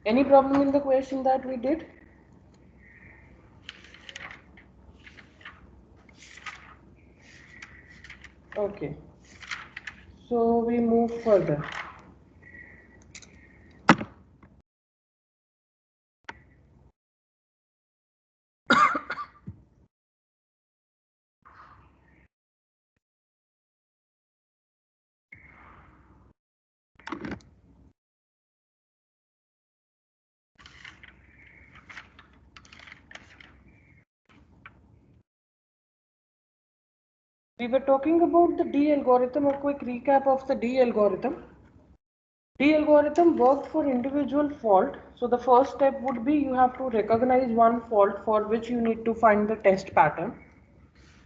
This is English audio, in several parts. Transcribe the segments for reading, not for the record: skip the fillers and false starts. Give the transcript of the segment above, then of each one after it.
Any problem in the question that we did? Okay, so we move further. We were talking about the D algorithm. A quick recap of the D algorithm. D algorithm worked for individual fault. So the first step would be you have to recognize one fault for which you need to find the test pattern.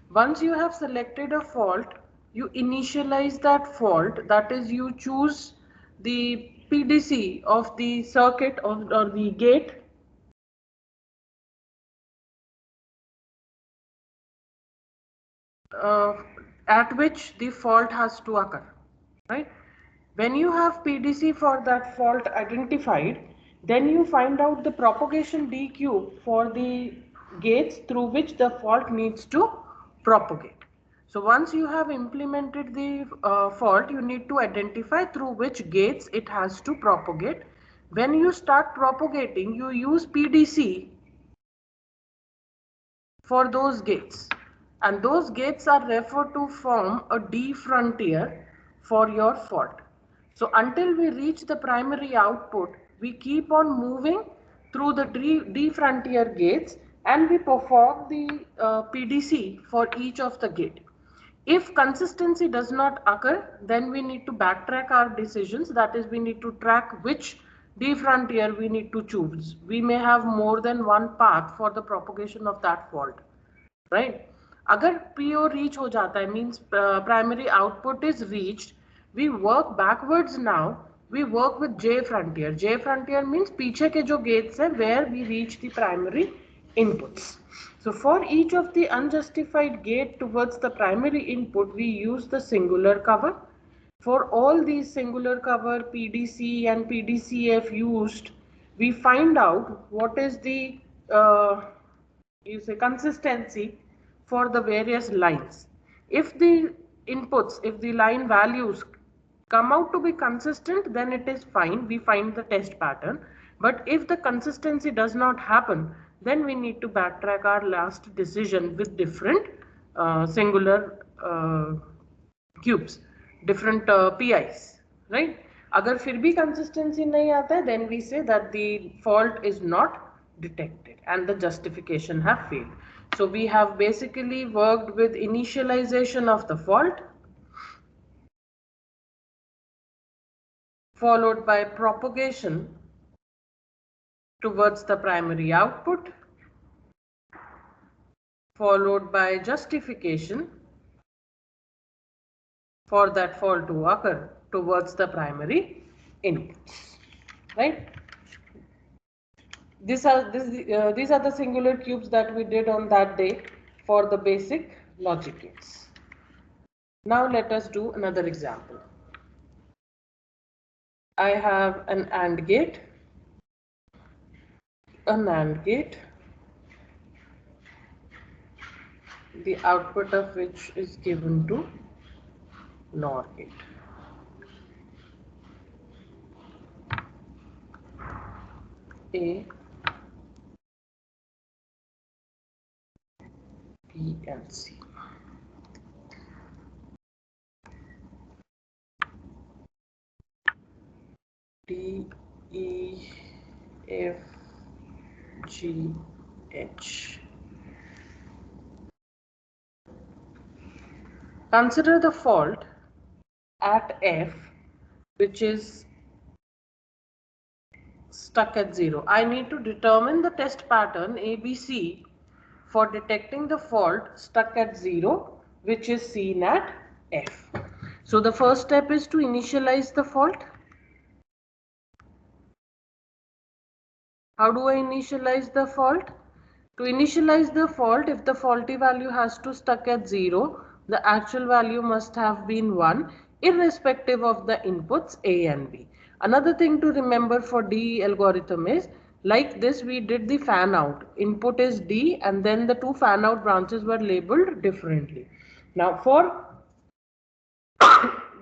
Once you have selected a fault, you initialize that fault. That is, you choose the PDC of the circuit or the gate at which the fault has to occur, right? When you have PDC for that fault identified, then you find out the propagation D cube for the gates through which the fault needs to propagate. So once you have implemented the fault, you need to identify through which gates it has to propagate. When you start propagating, you use PDC for those gates, and those gates are referred to form a D frontier for your fault. So until we reach the primary output, we keep on moving through the D frontier gates and we perform the PDC for each of the gate. If consistency does not occur, then we need to backtrack our decisions. That is, we need to track which D frontier we need to choose. We may have more than one path for the propagation of that fault, right? अगर PO reach हो जाता है, means primary output is reached, we work backwards now. We work with J frontier. J frontier means पीछे के जो gates हैं where we reach the primary inputs. So for each of the unjustified gate towards the primary input, we use the singular cover. For all these singular cover, PDC and PDCF used, we find out what is the consistency for the various lines. If the inputs, if the line values come out to be consistent, then it is fine. We find the test pattern. But if the consistency does not happen, then we need to backtrack our last decision with different singular cubes, different PIs, right? अगर फिर भी consistency नहीं आता है, then we say that the fault is not detected and the justification have failed. So we have basically worked with initialization of the fault, followed by propagation towards the primary output, followed by justification for that fault to occur towards the primary inputs, right? These are the singular cubes that we did on that day for the basic logic gates. Now let us do another example. I have an AND gate, a NAND gate, the output of which is given to NOR gate. A, B and C. D, E, F, G, H. Consider the fault at F, which is stuck at 0. I need to determine the test pattern ABC for detecting the fault stuck at 0, which is seen at F. So the first step is to initialize the fault. How do I initialize the fault? To initialize the fault, if the faulty value has to stuck at 0, the actual value must have been 1. irrespective of the inputs A and B. Another thing to remember for D algorithm is, like this we did the fan out. Input is D and then the two fan out branches were labeled differently. Now for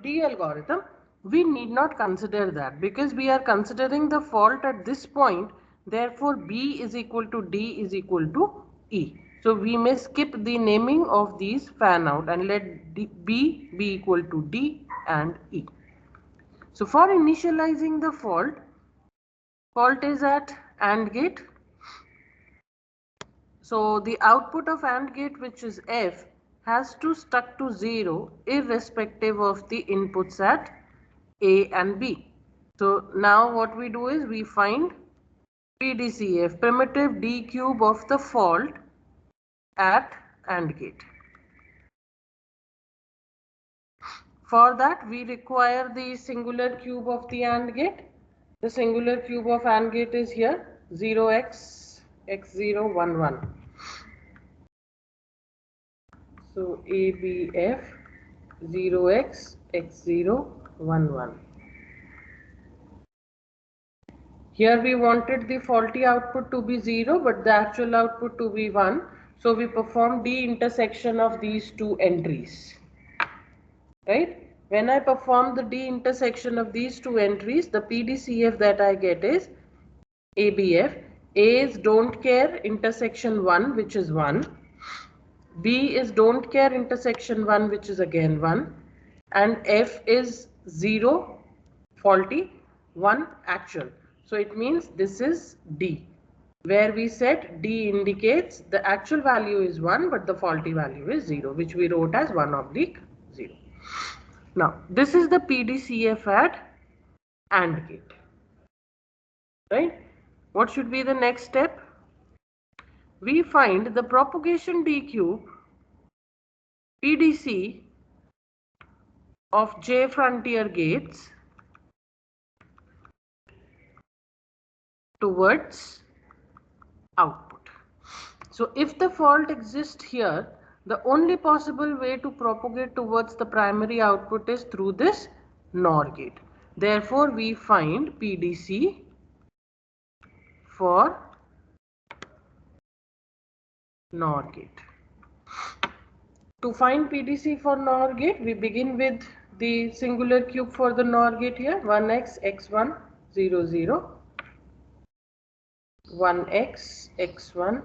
D algorithm, we need not consider that because we are considering the fault at this point. Therefore, B is equal to D is equal to E. So, we may skip the naming of these fan out and let B be equal to D and E. So, for initializing the fault is at AND gate. So, the output of AND gate, which is F, has to stuck to 0 irrespective of the inputs at A and B. So now what we do is we find PDCF, primitive D cube of the fault at AND gate. For that we require the singular cube of the AND gate. The singular cube of AND gate is here, 0x x0 1 1. So ABF 0x x0 1 1. Here we wanted the faulty output to be 0 but the actual output to be 1. So we perform the intersection of these two entries. Right? When I perform the D intersection of these two entries, the PDCF that I get is ABF. A is don't care intersection 1, which is 1. B is don't care intersection 1, which is again 1. And F is 0 faulty, 1 actual. So it means this is D, where we said D indicates the actual value is 1 but the faulty value is 0, which we wrote as 1 oblique 0. Now this is the PDCF at AND gate. Right? What should be the next step? We find the propagation D cube PDC of J frontier gates towards output. So if the fault exists here, the only possible way to propagate towards the primary output is through this NOR gate. Therefore, we find PDC for NOR gate. To find PDC for NOR gate, we begin with the singular cube for the NOR gate here, 1x x1 0 0, 1x x1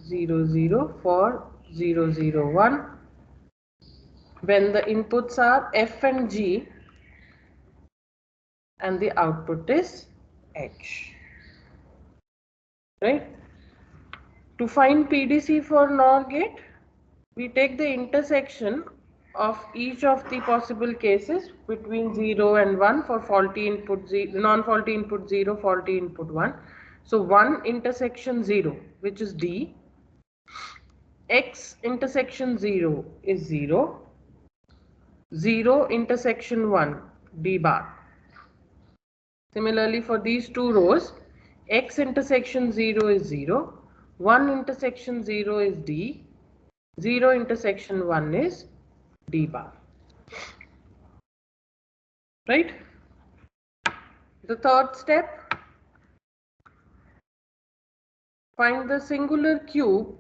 0 0 for 0 0 1. When the inputs are F and G and the output is H. Right? To find PDC for NOR gate, we take the intersection of each of the possible cases between 0 and 1 for faulty input 0, non-faulty input 0, faulty input 1. So 1 intersection 0, which is D. X intersection 0 is 0. 0 intersection 1, D bar. Similarly, for these two rows, X intersection 0 is 0, 1 intersection 0 is D, 0 intersection 1 is D bar. Right? The third step, find the singular cube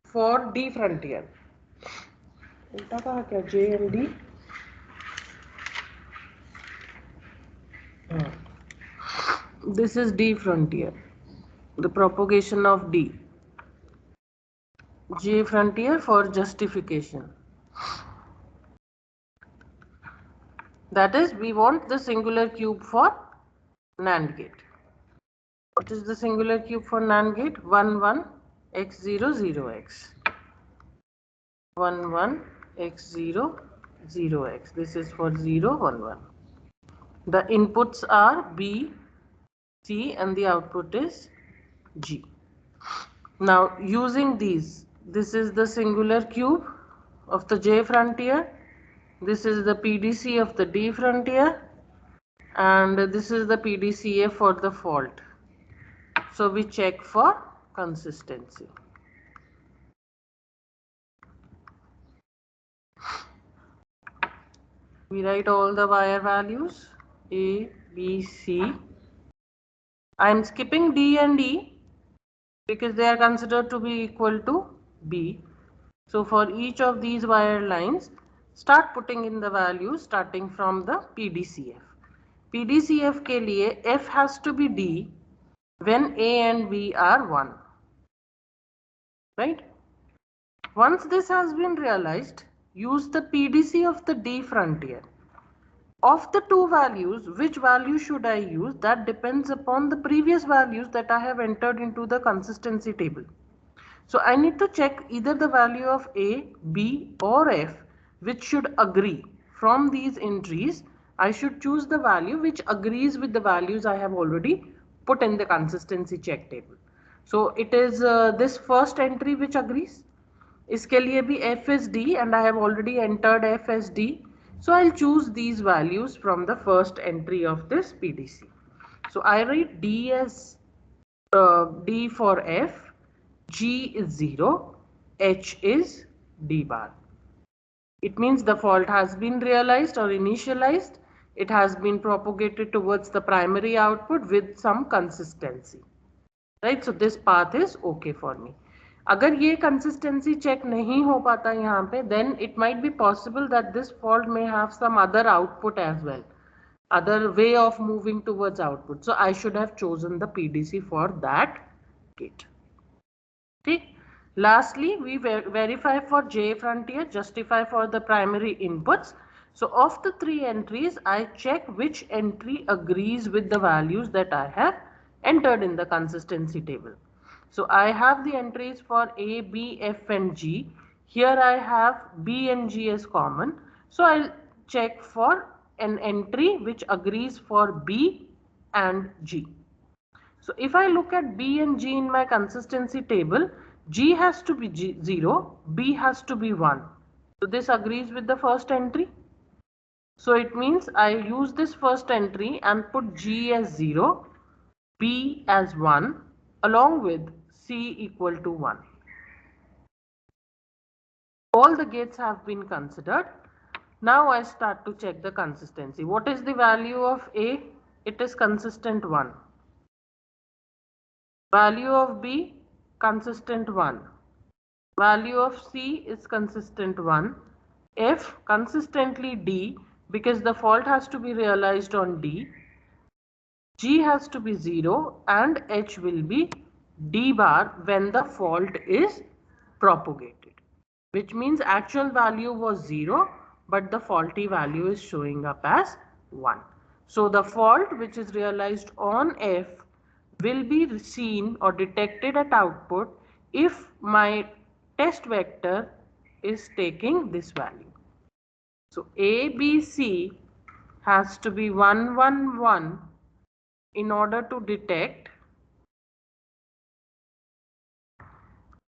for D frontier. J and D. This is D frontier, the propagation of D. J frontier for justification. That is, we want the singular cube for NAND gate. What is the singular cube for NAND gate? 1 1 x0 0x. 1 1 x0 0x. This is for 0 1 1. The inputs are B, C and the output is G. Now using these, this is the singular cube of the J frontier, this is the PDC of the D frontier and this is the PDCA for the fault. So we check for consistency. We write all the wire values A, B, C. I am skipping D and E because they are considered to be equal to B. So for each of these wire lines, start putting in the values starting from the PDCF. PDCF के लिए F has to be D when A and B are 1. Right? Once this has been realized, use the PDC of the D frontier. Of the two values, which value should I use? That depends upon the previous values that I have entered into the consistency table. So I need to check either the value of A, B or F which should agree. From these entries, I should choose the value which agrees with the values I have already put in the consistency check table. So it is this first entry which agrees. इसके लिए भी F is D and I have already entered F as D. So I'll choose these values from the first entry of this PDC. So I write D as D for F, G is 0, H is D bar. It means the fault has been realized or initialized. It has been propagated towards the primary output with some consistency. Right? So this path is okay for me. अगर ये consistency check नहीं हो पाता यहाँ पे, then it might be possible that this fault may have some other output as well, other way of moving towards output. So I should have chosen the PDC for that gate. Okay. Lastly, we verify for J frontier, justify for the primary inputs. So of the three entries, I check which entry agrees with the values that I have entered in the consistency table. So I have the entries for A, B, F and G. Here I have B and G as common. So I'll check for an entry which agrees for B and G. So if I look at B and G in my consistency table, G has to be 0, B has to be 1. So this agrees with the first entry. So it means I use this first entry and put G as 0, B as 1 along with C equal to 1. All the gates have been considered. Now I start to check the consistency. What is the value of A? It is consistent 1. Value of B, consistent 1. Value of C is consistent 1. F, consistently D because the fault has to be realized on D. G has to be 0 and H will be D bar when the fault is propagated. Which means actual value was 0 but the faulty value is showing up as 1. So the fault which is realized on F will be seen or detected at output if my test vector is taking this value. So A, B, C has to be 1, 1, 1 in order to detect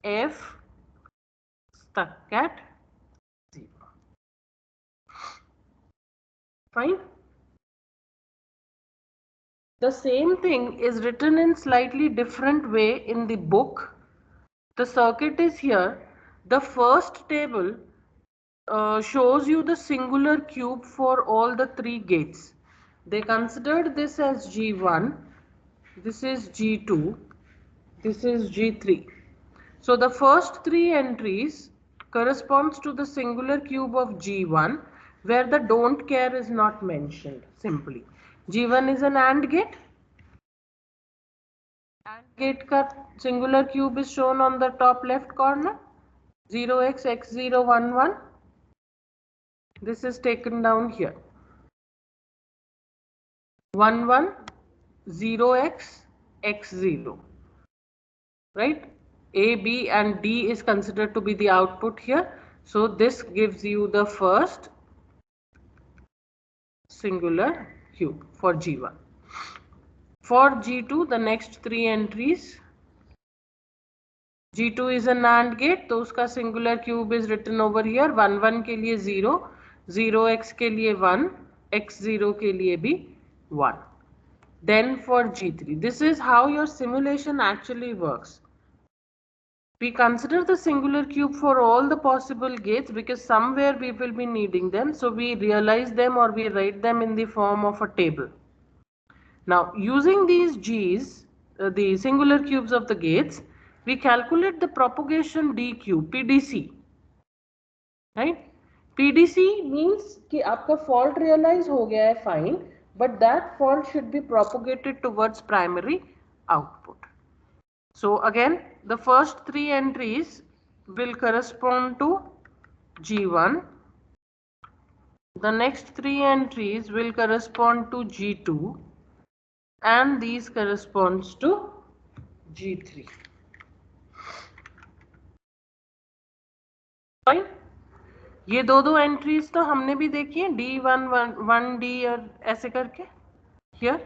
F stuck at 0. Fine. The same thing is written in slightly different way in the book. The circuit is here. The first table shows you the singular cube for all the three gates. They considered this as G1, this is G2, this is G3. So the first three entries corresponds to the singular cube of G1 where the don't care is not mentioned simply. G1 is an AND gate. AND gate ka singular cube is shown on the top left corner. 0x x011. This is taken down here. 11 0x x0. Right? A, B and D is considered to be the output here. So this gives you the first singular cube for G1. For G2, the next three entries, G2 is a NAND gate, तो उसका singular cube is written over here. 1 1 के लिए 0, 0x के लिए 1, x0 के लिए भी 1. Then for G3, this is how your simulation actually works. We consider the singular cube for all the possible gates because somewhere we will be needing them. So we realize them or we write them in the form of a table. Now using these G's, the singular cubes of the gates, we calculate the propagation D cube, PDC. Right? PDC means कि आपका fault realize हो गया है fine, but that fault should be propagated towards primary output. So again, the first three entries will correspond to G1. The next three entries will correspond to G2 and these corresponds to G3. Fine. ये दो entries तो हमने भी देखी है D1 D और ऐसे करके here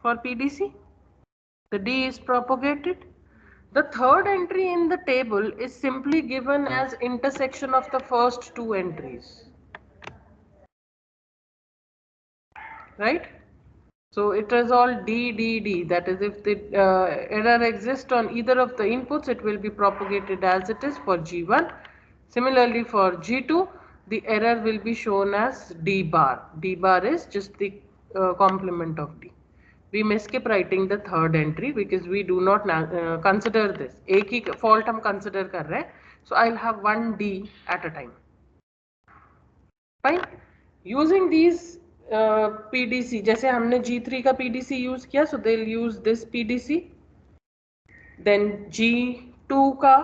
for PDC. The D is propagated. The third entry in the table is simply given as intersection of the first two entries. Right? So it is all D. That is, if the error exists on either of the inputs, it will be propagated as it is for G1. Similarly for G2, the error will be shown as D bar. D bar is just the complement of D. We may skip writing the third entry because we do not consider this. एक ही fault हम consider कर रहे हैं. So I'll have one D at a time. Fine. Using these PDC, जैसे हमने G3 का PDC use किया, so they'll use this PDC. Then G2 का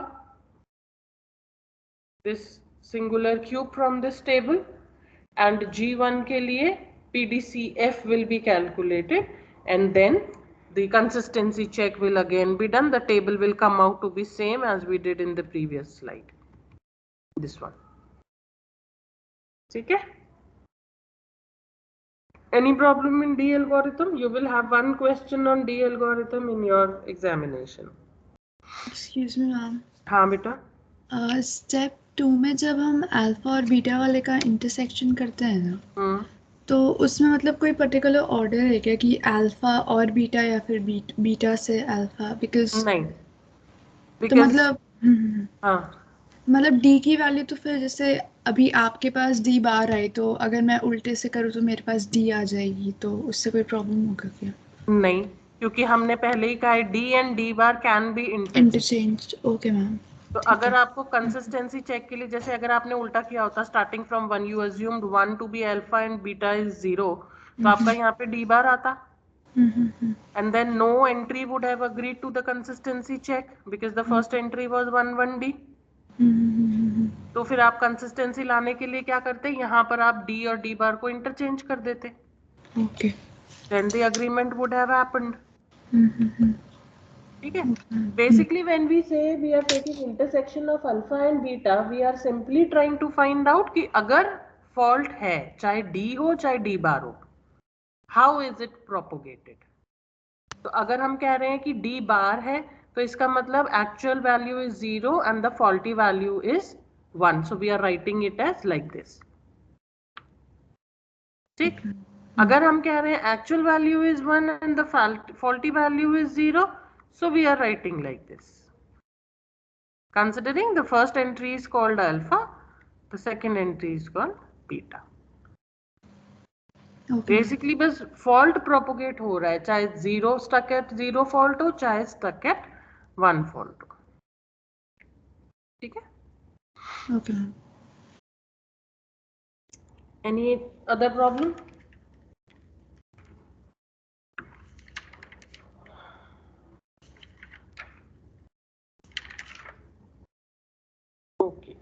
this singular cube from this table, and G1 के लिए PDCF will be calculated, and then the consistency check will again be done. The table will come out to be same as we did in the previous slide. This one. ठीक है? Any problem in D algorithm? You will have one question on D algorithm in your examination. Excuse me, ma'am. हाँ बेटा. Step 2 में जब हम alpha और beta वाले का इंटरसेक्शन करते हैं ना, तो उसमें मतलब कोई पर्टिकुलर ऑर्डर है क्या कि अल्फा और बीटा या फिर बीटा से अल्फा? बिकॉज नहीं. तो मतलब मतलब डी की वैल्यू तो फिर जैसे अभी आपके पास डी बार आए, तो अगर मैं उल्टे से करूँ तो मेरे पास डी आ जाएगी, तो उससे कोई प्रॉब्लम होगा क्या? नहीं, क्योंकि हमने पहले ही कहा है D and D bar can be interchange. Okay ma'am. तो अगर आपको कंसिस्टेंसी चेक के लिए, जैसे अगर आपने उल्टा किया होता, starting from 1 you assumed 1 to be alpha and beta is 0, तो आपका यहाँ पे डी बार आता, and then no entry would have agreed to the consistency check because the first entry was 1 1D. तो फिर आप कंसिस्टेंसी लाने के लिए क्या करते, यहाँ पर आप डी और डी बार को इंटरचेंज कर देते. Okay. then the agreement would have happened. ठीक है? Basically when we say we are taking intersection of alpha and beta, we are simply trying to find out कि अगर fault है, चाहे D हो चाहे D bar हो, how is it propagated? तो अगर हम कह रहे हैं कि D bar है, तो इसका मतलब actual value is 0 and the faulty value is 1. So we are writing it as like this. ठीक? अगर हम कह रहे हैं actual value is 1 and the faulty value is 0, so we are writing like this. Considering the first entry is called alpha, the second entry is called beta. Okay. Basically बस fault propagate हो रहा है, चाहे 0 stuck at 0 fault हो, चाहे stuck at 1 fault हो. ठीक है? Okay. Any other problem? Okay.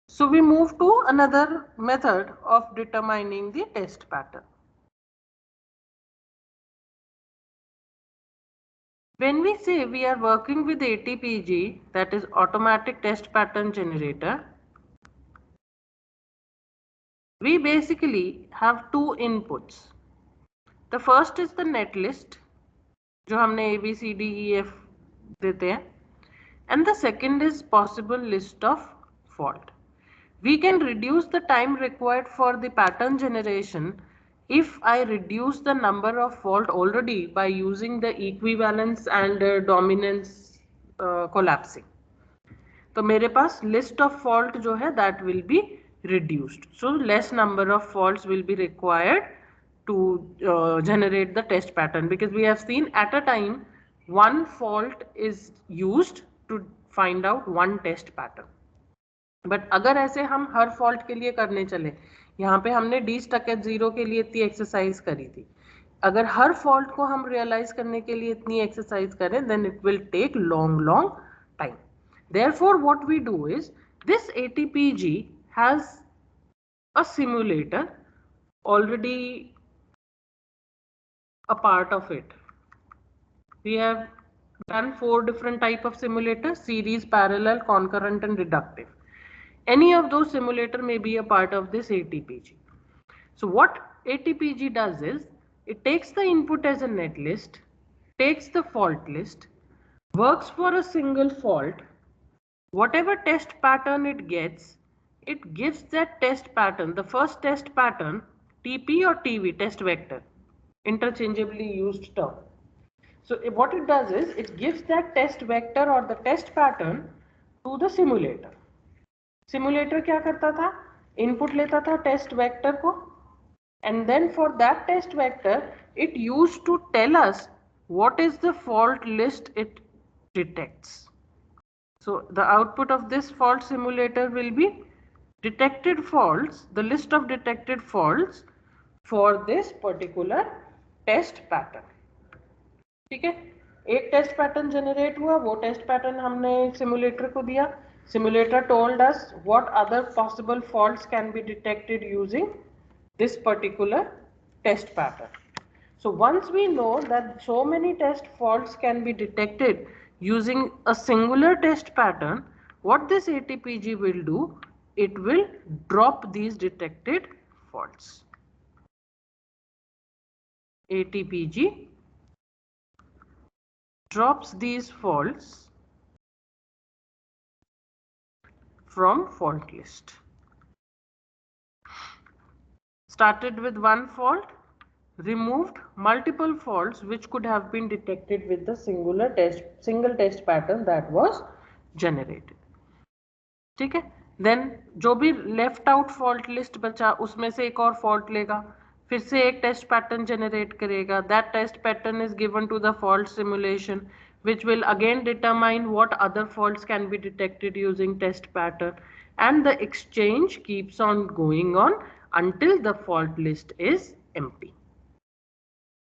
So we move to another method of determining the test pattern. When we say we are working with ATPG, that is automatic test pattern generator, we basically have two inputs. The first is the net list, जो हमने A, B, C, D, E, F देते हैं, and the second is possible list of fault. We can reduce the time required for the pattern generation if I reduce the number of fault already by using the equivalence and dominance collapsing, तो मेरे पास list of fault जो है that will be reduced. So less number of faults will be required to generate the test pattern, because we have seen at a time one fault is used to find out one test pattern. But अगर ऐसे हम her fault के लिए करने चले, यहाँ पे हमने डी स्टक एट जीरो के लिए इतनी एक्सरसाइज करी थी, अगर हर फॉल्ट को हम रियलाइज करने के लिए इतनी एक्सरसाइज करें then it will take long long time. Therefore what we do is, this ATPG has a simulator already a part of it. We have done 4 different type of simulators: series, parallel, concurrent and reductive. Any of those simulator may be a part of this ATPG. So what ATPG does is, it takes the input as a netlist, takes the fault list, works for a single fault, whatever test pattern it gets, it gives that test pattern, the first test pattern, TP or TV, test vector, interchangeably used term. So what it does is, it gives that test vector or the test pattern to the simulator. Simulator क्या करता था, input लेता था test vector को, and then for that test vector it used to tell us what is the fault list it detects. So the output of this fault simulator will be detected faults, the list of detected faults for this particular test pattern. ठीक है, एक test pattern generate हुआ, वो test pattern हमने simulator को दिया. Simulator told us what other possible faults can be detected using this particular test pattern. So once we know that so many test faults can be detected using a singular test pattern, what this ATPG will do, it will drop these detected faults. ATPG drops these faults from fault list. Started with one fault, removed multiple faults which could have been detected with the single test pattern that was generated. ठीक है, then जो भी left out fault list बचा उसमें से एक और fault लेगा, फिर से एक test pattern generate करेगा. That test pattern is given to the fault simulation, which will again determine what other faults can be detected using test pattern, and the exchange keeps on going on until the fault list is empty.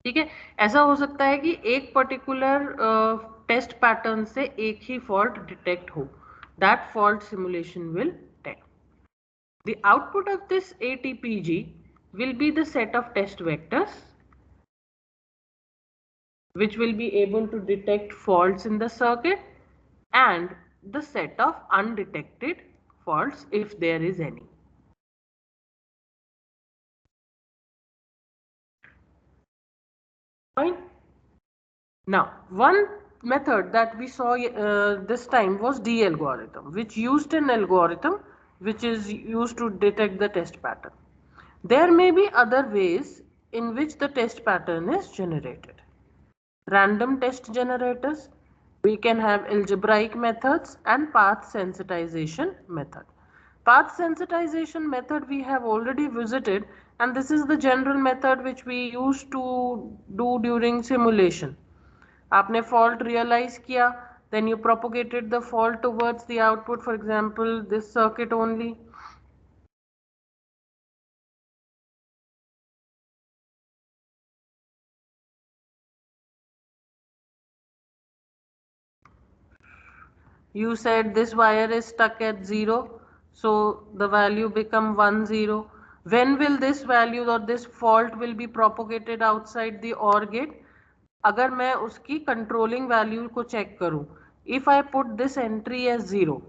ठीक है, ऐसा हो सकता है कि एक particular test pattern से एक ही फॉल्ट डिटेक्ट हो. That fault simulation will tell. The output of this ATPG will be the set of test vectors which will be able to detect faults in the circuit, and the set of undetected faults if there is any. Fine. Now, one method that we saw this time was D algorithm, which used an algorithm which is used to detect the test pattern. There may be other ways in which the test pattern is generated. Random test generators, we can have algebraic methods and path sensitization method. Path sensitization method we have already visited, and this is the general method which we used to do during simulation. आपने fault realize किया, then you propagated the fault towards the output, for example this circuit only. You said this wire is stuck at 0, so the value become 1 0. When will this value or this fault will be propagated outside the OR gate? अगर मैं उसकी controlling value को check करूँ, if I put this entry as 0,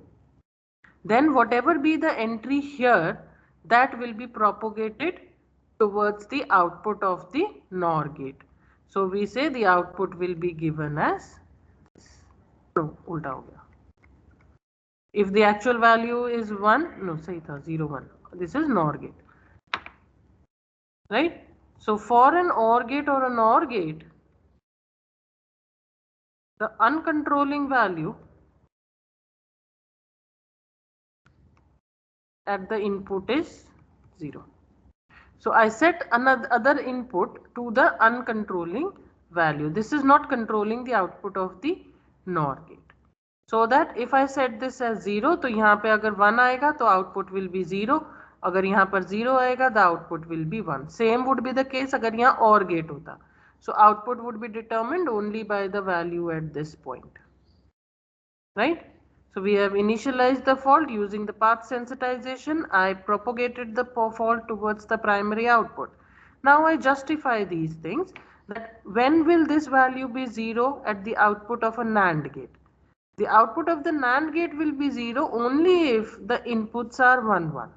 then whatever be the entry here, that will be propagated towards the output of the NOR gate. So we say the output will be given as, no, उल्टा हो गया. If the actual value is 1, no, सही था 0 1, this is NOR gate, right? So for an OR gate or a NOR gate, the uncontrolling value at the input is 0. So I set another other input to the uncontrolling value. This is not controlling the output of the NOR gate. So that if I set this as 0, तो यहाँ पे अगर 1 आएगा तो output will be 0. अगर यहाँ पर 0 आएगा the output will be 1. Same would be the case अगर यहाँ OR gate होता. So output would be determined only by the value at this point. Right? So we have initialized the fault using the path sensitization. I propagated the fault towards the primary output. Now I justify these things, that when will this value be 0 at the output of a NAND gate? The output of the NAND gate will be 0 only if the inputs are 1, 1.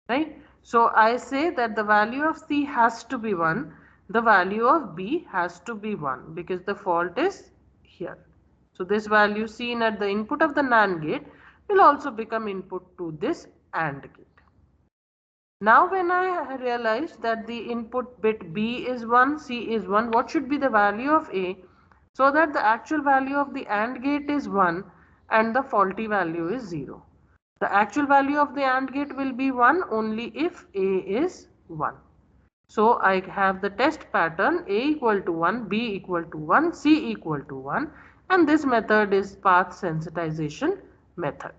Right? So I say that the value of C has to be 1, the value of B has to be 1, because the fault is here. So this value seen at the input of the NAND gate will also become input to this AND gate. Now when I realize that the input bit B is 1, C is 1, what should be the value of A? So that the actual value of the AND gate is 1 and the faulty value is 0. The actual value of the AND gate will be 1 only if A is 1. So I have the test pattern A equal to 1, B equal to 1, C equal to 1, and this method is path sensitization method.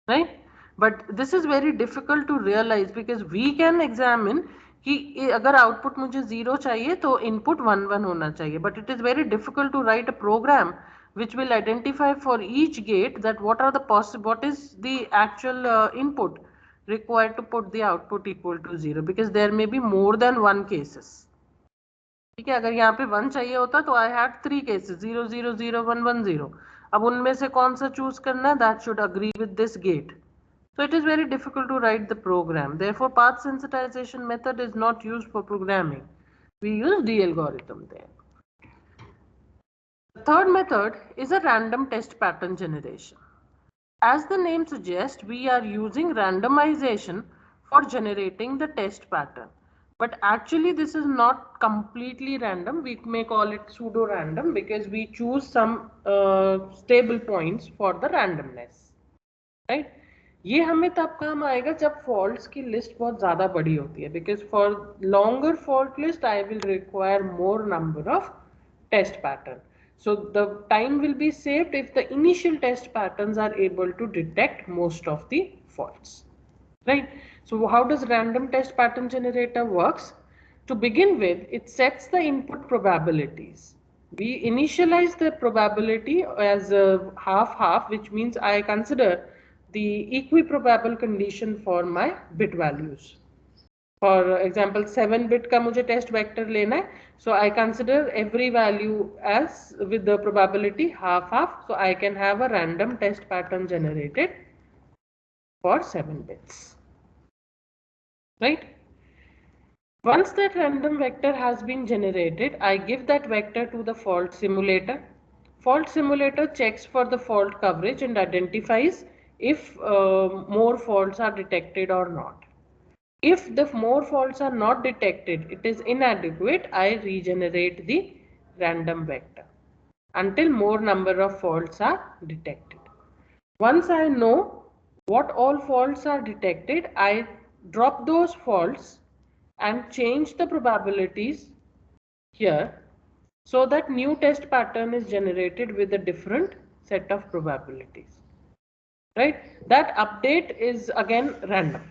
Right? But this is very difficult to realize, because we can examine कि अगर output मुझे 0 चाहिए तो input 1 1 होना चाहिए, but it is very difficult to write a program which will identify for each gate that what is the actual input required to put the output equal to 0, because there may be more than one cases. ठीक है, अगर यहाँ पे 1 चाहिए होता तो I had 3 cases 0 0 0 1 1 0. अब उनमें से कौन सा चूज करना है, that should agree with this gate. So it is very difficult to write the program. Therefore, path sensitization method is not used for programming. We use D algorithm there. The third method is a random test pattern generation. As the name suggests, we are using randomization for generating the test pattern. But actually this is not completely random. We may call it pseudo random because we choose some stable points for the randomness. Right? ये हमें तब काम आएगा जब faults की list बहुत ज़्यादा बड़ी होती है, because for longer fault list I will require more number of test pattern. So the time will be saved if the initial test patterns are able to detect most of the faults. Right? So how does random test pattern generator works? To begin with, it sets the input probabilities. We initialize the probability as half-half, which means I consider the equiprobable condition for my bit values. For example, 7-bit का मुझे test vector लेना है, so I consider every value as with the probability half-half, so I can have a random test pattern generated for 7 bits. Right? Once that random vector has been generated, I give that vector to the fault simulator. Fault simulator checks for the fault coverage and identifies if more faults are detected or not. If the more faults are not detected, it is inadequate, I regenerate the random vector until more number of faults are detected. Once I know what all faults are detected, I drop those faults and change the probabilities here so that new test pattern is generated with a different set of probabilities. Right? That update is again random.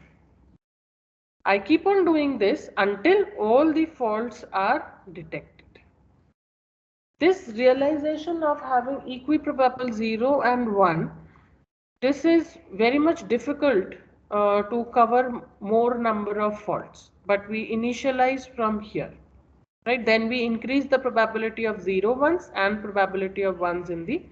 I keep on doing this until all the faults are detected. This realization of having equiprobable 0 and 1, this is very much difficult to cover more number of faults, but we initialize from here. Right? Then we increase the probability of 0 ones and probability of 1s in the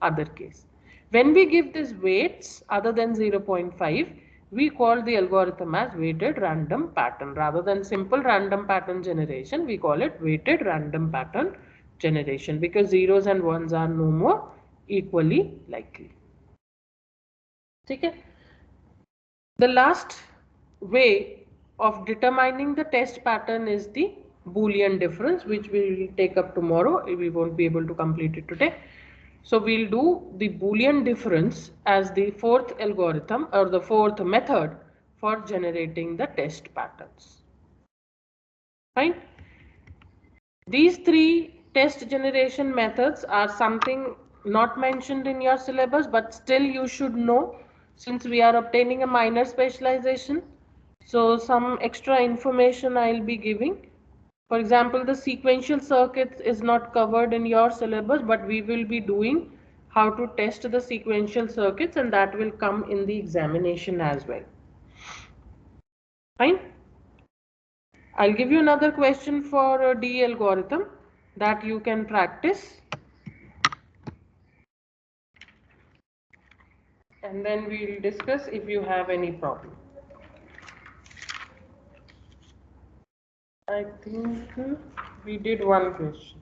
other case. When we give these weights other than 0.5, we call the algorithm as weighted random pattern. Rather than simple random pattern generation, we call it weighted random pattern generation, because zeros and ones are no more equally likely. Okay? The last way of determining the test pattern is the Boolean difference, which we will take up tomorrow. We won't be able to complete it today. So we'll do the Boolean difference as the fourth algorithm or the fourth method for generating the test patterns. Fine. These three test generation methods are something not mentioned in your syllabus, but still you should know since we are obtaining a minor specialization. So some extra information I'll be giving. For example, the sequential circuits is not covered in your syllabus, but we will be doing how to test the sequential circuits, and that will come in the examination as well. Fine. I'll give you another question for a D algorithm that you can practice, and then we'll discuss if you have any problem. I think we did one question.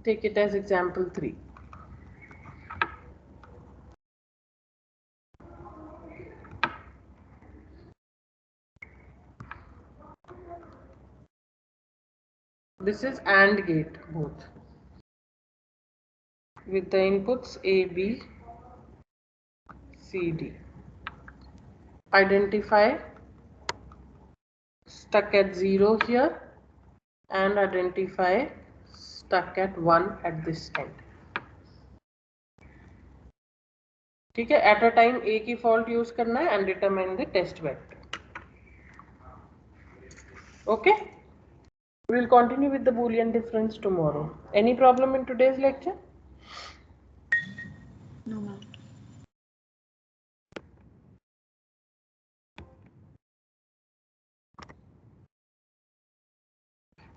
Take it as example 3. This is AND gate both with the inputs A, B, C, D. Identify stuck at 0 here and identify stuck at 1 at this end. ठीक है, at a time A की fault use करना है and determine the test vector. Okay, we will continue with the Boolean difference tomorrow. Any problem in today's lecture? No, ma'am.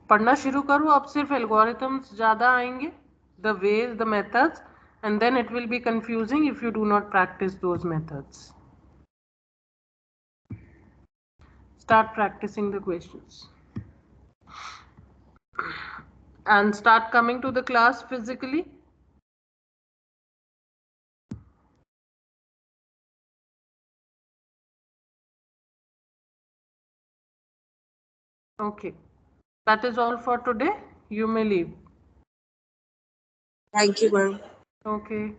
पढ़ना शुरू करो, अब सिर्फ एल्गोरिथम्स ज़्यादा आएंगे, the ways, the methods, and then it will be confusing if you do not practice those methods. Start practicing the questions. And start coming to the class physically. Okay. That is all for today. You may leave. Thank you, ma'am. Okay.